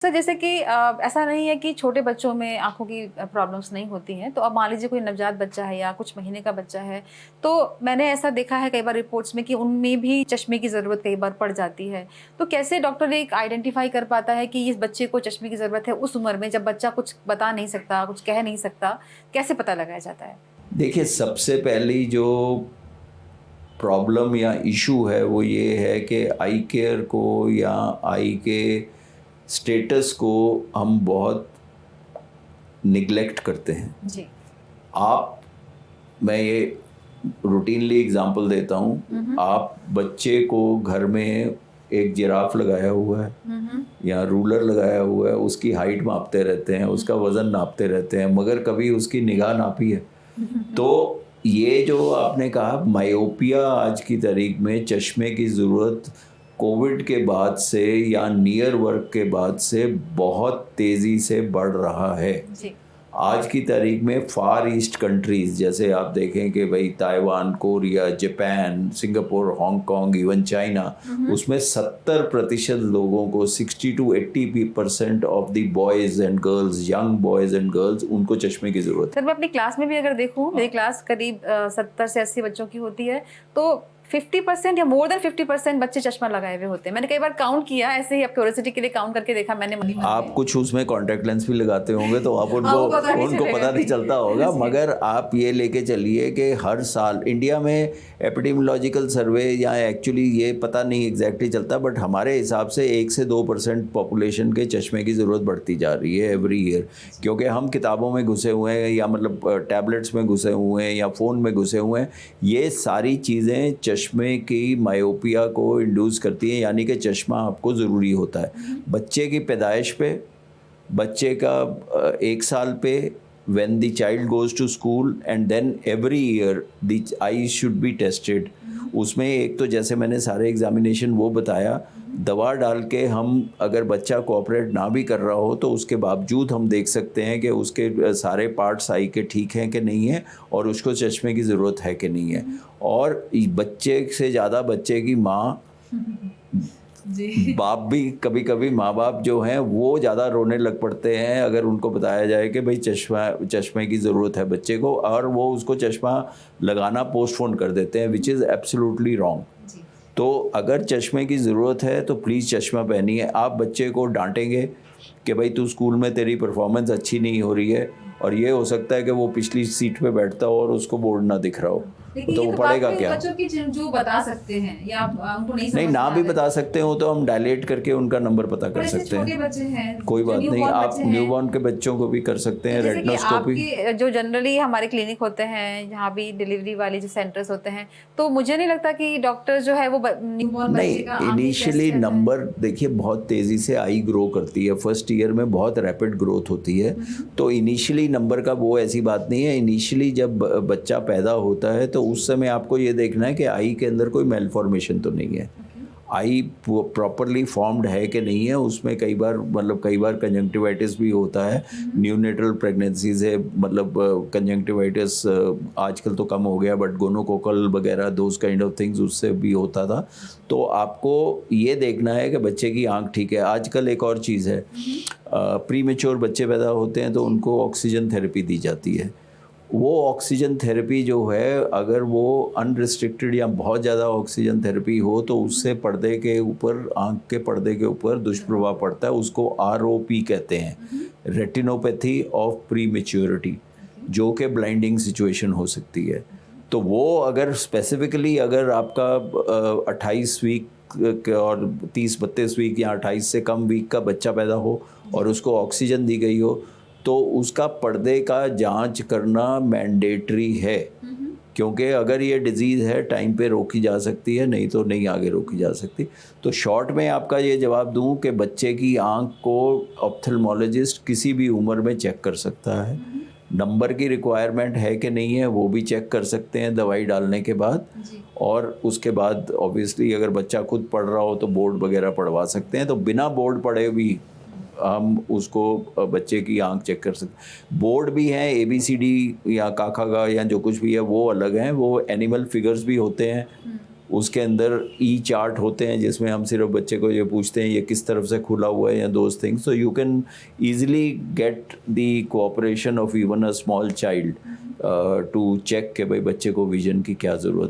Sir जैसे कि ऐसा नहीं है कि छोटे बच्चों में आँखों की प्रॉब्लम्स नहीं होती हैं। तो अब मान लीजिए कोई नवजात बच्चा है या कुछ महीने का बच्चा है, तो मैंने ऐसा देखा है कई बार रिपोर्ट्स में कि उनमें भी चश्मे की ज़रूरत कई बार पड़ जाती है। तो कैसे डॉक्टर एक आइडेंटिफ़ाई कर पाता है कि इस बच्चे को चश्मे की ज़रूरत है उस उम्र में जब बच्चा कुछ बता नहीं सकता, कुछ कह नहीं सकता, कैसे पता लगाया जाता है? देखिए, सबसे पहली जो प्रॉब्लम या इशू है वो ये है कि आई केयर को या आई के स्टेटस को हम बहुत निग्लेक्ट करते हैं। जी। आप मैं ये रूटीनली एग्ज़ाम्पल देता हूँ। हुँ, हुँ। आप बच्चे को घर में एक जिराफ लगाया हुआ है हुँ, हुँ। या रूलर लगाया हुआ है, उसकी हाइट मापते रहते हैं, उसका वज़न नापते रहते हैं, मगर कभी उसकी निगाह नापी है? तो ये जो आपने कहा मायोपिया आज की तारीख में चश्मे की ज़रूरत कोविड के बाद से या नियर वर्क के बाद से बहुत तेज़ी से बढ़ रहा है। जी। आज की तारीख में फ़ार ईस्ट कंट्रीज़ जैसे आप देखें कि भई Taiwan, Korea, Japan, Singapore, Hong Kong, even China, हुँ, हुँ। उसमें 70% लोगों को 60 to 80% of the boys and girls, young boys and girls उनको चश्मे की ज़रूरत सर मैं अपनी क्लास में भी अगर देखूँ, मेरी क्लास करीब 70 से 80 बच्चों की होती है, तो 50% या मोर देन 50% बच्चे चश्मा लगाए हुए होते हैं। मैंने कई बार काउंट किया, ऐसे ही अब क्यूरियोसिटी के लिए काउंट करके देखा मैंने मन ही मन आप में। कुछ उसमें कॉन्टैक्ट लेंस भी लगाते होंगे तो आप हाँ, उनको वो पता नहीं उनको चलेगा पता नहीं चलता होगा, जी। मगर आप ये लेके चलिए कि हर साल इंडिया में एपिडेमियोलॉजिकल सर्वे या एक्चुअली ये पता नहीं एग्जैक्टली चलता, बट हमारे हिसाब से 1 से 2% पॉपुलेशन के चश्मे की ज़रूरत बढ़ती जा रही है एवरी ईयर। क्योंकि हम किताबों में घुसे हुए हैं या मतलब टैबलेट्स में घुसे हुए हैं या फ़ोन में घुसे हुए हैं। ये सारी चीज़ें चश्मे की मायोपिया को इंड्यूस करती हैं, यानी कि चश्मा आपको ज़रूरी होता है। हुँ, हुँ। बच्चे की पैदाइश पे, बच्चे का 1 साल पे, when the child goes to school and then every year the eyes should be tested. हुँ, हुँ। उसमें एक तो जैसे मैंने सारे एग्ज़ामिनेशन वो बताया, हुँ, हुँ। दवा डाल के हम अगर बच्चा कोऑपरेट ना भी कर रहा हो तो उसके बावजूद हम देख सकते हैं कि उसके सारे पार्ट्स आई के ठीक हैं कि नहीं हैं और उसको चश्मे की ज़रूरत है कि नहीं हुँ, है। हुँ। और बच्चे से ज़्यादा बच्चे की माँ, जी। बाप भी कभी-कभी माँ-बाप जो हैं वो ज़्यादा रोने लग पड़ते हैं अगर उनको बताया जाए कि भई चश्मे की ज़रूरत है बच्चे को, और वो उसको चश्मा लगाना पोस्टपोन कर देते हैं, व्हिच इज़ एब्सोल्युटली रॉन्ग। जी। तो अगर चश्मे की ज़रूरत है तो प्लीज़ चश्मा पहनिए। आप बच्चे को डाँटेंगे कि भाई तू स्कूल में तेरी परफ़ॉर्मेंस अच्छी नहीं हो रही है, और ये हो सकता है कि वो पिछली सीट पे बैठता हो और उसको बोर्ड ना दिख रहा हो, लेकिन तो ये वो तो बात पढ़ेगा हुई उन क्या? बच्चों की जो बता सकते हैं या उनको नहीं नहीं, समझ में ना आ भी रहा है। बता सकते हो तो हम डायलेट करके उनका नंबर पता और कर ऐसे सकते छोटे हैं। बच्चे हैं, कोई जो बात नहीं, न्यूबॉर्न आप बच्चे हैं, न्यूबॉर्न के बच्चों को भी कर सकते तो हैं जैसे कि रेटिनोस्कोपी। आपके जो जनरली हमारे क्लिनिक होते हैं, जहाँ भी डिलीवरी वाले जो सेंटर्स होते हैं, तो मुझे नहीं लगता कि डॉक्टर जो है वो न्यूबॉर्न नहीं, बच्चे का आँखें टेस्ट इनिशियली करता है। नंबर देखिए बहुत तेज़ी से आई ग्रो करती है, फर्स्ट ईयर में बहुत रैपिड ग्रोथ होती है। हुँ, हुँ। तो इनिशियली नंबर का वो ऐसी बात नहीं है, इनिशियली जब बच्चा पैदा होता है तो जी। उस समय आपको ये देखना है कि आई के अंदर कोई मेलफॉर्मेशन तो नहीं है। ओके। आई प्रॉपरली फॉर्म्ड है कि नहीं है, उसमें कई बार कंजंक्टिवाइटिस भी होता है। हुँ, हुँ। न्यूनेटल प्रेगनेंसीज़ है, मतलब कंजंक्टिवाइटिस आजकल तो कम हो गया, बट गोनोकोकल वगैरह दोज़ काइंड ऑफ थिंग्स उससे भी होता था। जी। तो आपको ये देखना है कि बच्चे की आँख ठीक है। आजकल एक और चीज़ है, हुँ, हुँ। प्रीमैच्योर बच्चे पैदा होते हैं तो जी। उनको ऑक्सीजन थेरेपी दी जाती जी। है। वो ऑक्सीजन थेरेपी जो है, अगर वो अनरिस्ट्रिक्टेड या बहुत ज़्यादा ऑक्सीजन थेरेपी हो तो हुँ, हुँ। उससे पर्दे के ऊपर, आँख के पर्दे के ऊपर दबाव दुष्प्रभाव पड़ता पड़ता है। उसको आरओपी कहते हैं, है। हुँ, हुँ। रेटिनोपैथी ऑफ प्रीमैच्योरिटी, ओके, जो कि ब्लाइंडिंग सिचुएशन हो सकती है। ओके। तो वो अगर स्पेसिफिकली अगर आपका 28 वीक और 30-32 वीक या 28 से कम वीक का बच्चा पैदा हो और जी। उसको ऑक्सीजन दी गई हो, तो उसका पर्दे का जांच करना मैंडेटरी है। हुँ, हुँ। क्योंकि अगर ये डिज़ीज़ है टाइम पे रोकी जा सकती है, नहीं तो नहीं आगे रोकी जा सकती। तो शॉर्ट में आपका ये जवाब दूँ कि बच्चे की आँख को ऑप्थेल्मोलॉजिस्ट किसी भी उम्र में चेक कर सकता है। हुँ, हुँ। नंबर की रिक्वायरमेंट है कि नहीं है वो भी चेक कर सकते हैं दवाई डालने के बाद। जी। और उसके बाद ऑब्वियसली अगर बच्चा खुद पढ़ रहा हो तो बोर्ड वगैरह पढ़वा सकते हैं। तो बिना बोर्ड पढ़े भी हुँ। हम उसको बच्चे की आँख चेक कर सकते। बोर्ड भी हैं, एबीसीडी या क ख ग या जो कुछ भी है वो अलग हैं, वो एनिमल फिगर्स भी होते हैं। हुँ। उसके अंदर ई चार्ट होते हैं जिसमें हम सिर्फ बच्चे को ये पूछते हैं ये किस तरफ से खुला हुआ है या those things, so you can easily get the cooperation of even a small child to check कि भाई बच्चे को विजन की क्या ज़रूरत